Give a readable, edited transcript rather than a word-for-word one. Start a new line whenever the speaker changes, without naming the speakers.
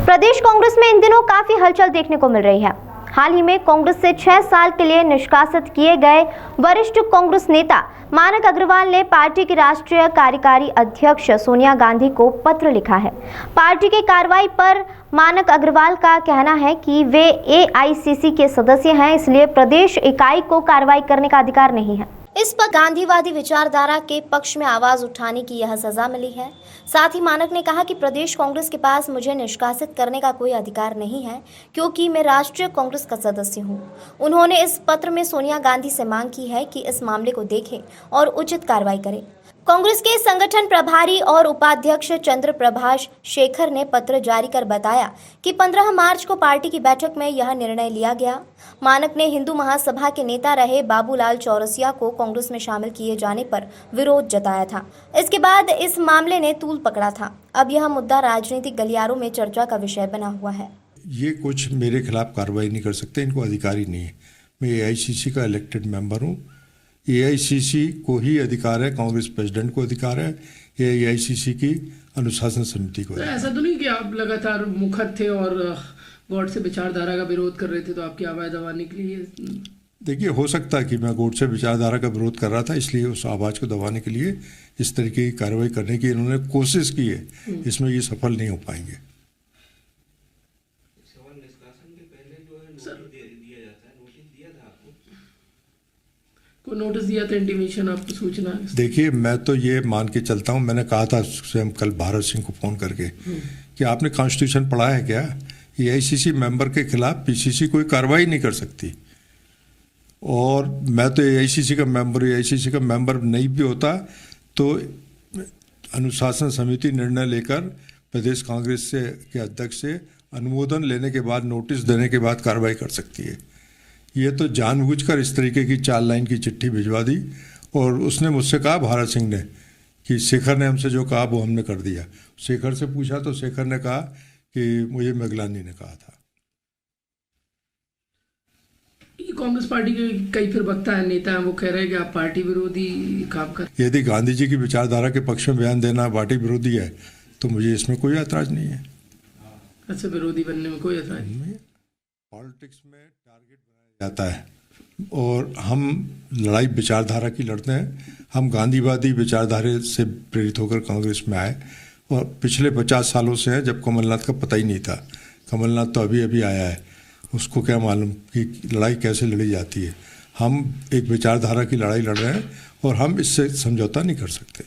प्रदेश कांग्रेस में इन दिनों काफी हलचल देखने को मिल रही है। हाल ही में कांग्रेस से 6 साल के लिए निष्कासित किए गए वरिष्ठ कांग्रेस नेता मानक अग्रवाल ने पार्टी की राष्ट्रीय कार्यकारी अध्यक्ष सोनिया गांधी को पत्र लिखा है। पार्टी की कार्रवाई पर मानक अग्रवाल का कहना है कि वे एआईसीसी के सदस्य हैं, इसलिए प्रदेश इकाई को कार्रवाई करने का अधिकार नहीं है। इस पर गांधीवादी विचारधारा के पक्ष में आवाज उठाने की यह सजा मिली है। साथ ही मानक ने कहा कि प्रदेश कांग्रेस के पास मुझे निष्कासित करने का कोई अधिकार नहीं है, क्योंकि मैं राष्ट्रीय कांग्रेस का सदस्य हूं। उन्होंने इस पत्र में सोनिया गांधी से मांग की है कि इस मामले को देखें और उचित कार्रवाई करें। कांग्रेस के संगठन प्रभारी और उपाध्यक्ष चंद्र प्रभाष शेखर ने पत्र जारी कर बताया कि 15 मार्च को पार्टी की बैठक में यह निर्णय लिया गया। मानक ने हिंदू महासभा के नेता रहे बाबूलाल चौरसिया को कांग्रेस में शामिल किए जाने पर विरोध जताया था। इसके बाद इस मामले ने तूल पकड़ा था। अब यह मुद्दा राजनीतिक गलियारों में चर्चा का विषय बना हुआ है।
ये कुछ मेरे खिलाफ कार्रवाई नहीं कर सकते, इनको अधिकार ही नहीं है। मैं एआईसीसी का इलेक्टेड मेंबर हूँ। एआईसीसी को ही अधिकार है, कांग्रेस प्रेसिडेंट को अधिकार है, एआईसीसी की अनुशासन समिति को।
ऐसा तो नहीं कि आप लगातार मुखर थे और गॉडसे विचारधारा का विरोध कर रहे थे, तो आपकी आवाज़ दबाने के लिए?
देखिए, हो सकता है कि मैं गॉडसे विचारधारा का विरोध कर रहा था, इसलिए उस आवाज़ को दबाने के लिए इस तरीके की कार्रवाई करने की इन्होंने कोशिश की है। इसमें ये सफल नहीं हो पाएंगे।
को नोटिस दिया था, इंटीमेशन, आपको सूचना?
देखिए, मैं तो ये मान के चलता हूँ, मैंने कहा था स्वयं कल भारत सिंह को फ़ोन करके कि आपने कॉन्स्टिट्यूशन पढ़ा है क्या? एआईसीसी मेंबर के खिलाफ पीसीसी कोई कार्रवाई नहीं कर सकती। और मैं तो एआईसीसी का मेंबर नहीं भी होता तो अनुशासन समिति निर्णय लेकर प्रदेश कांग्रेस के अध्यक्ष से अनुमोदन लेने के बाद, नोटिस देने के बाद कार्रवाई कर सकती है। ये तो जानबूझकर इस तरीके की 4 लाइन की चिट्ठी भिजवा दी। और उसने मुझसे कहा, भारत सिंह ने, कि शेखर ने हमसे जो कहा वो हमने कर दिया। शेखर से पूछा तो शेखर ने कहा कि मुझे मेघलानी ने कहा था।
कांग्रेस पार्टी के कई फिर वक्ता है, नेता हैं, वो कह रहे हैं कि आप पार्टी विरोधी काम कर।
यदि गांधी जी की विचारधारा के पक्ष में बयान देना पार्टी विरोधी है तो मुझे इसमें कोई ऐतराज नहीं है।
अच्छा, विरोधी बनने में कोई ऐतराज नहीं है।
पॉलिटिक्स में टारगेट बनाया जाता है और हम लड़ाई विचारधारा की लड़ते हैं। हम गांधीवादी विचारधारा से प्रेरित होकर कांग्रेस में आए और पिछले 50 सालों से है, जब कमलनाथ का पता ही नहीं था। कमलनाथ तो अभी अभी आया है, उसको क्या मालूम कि लड़ाई कैसे लड़ी जाती है। हम एक विचारधारा की लड़ाई लड़ रहे हैं और हम इससे समझौता नहीं कर सकते।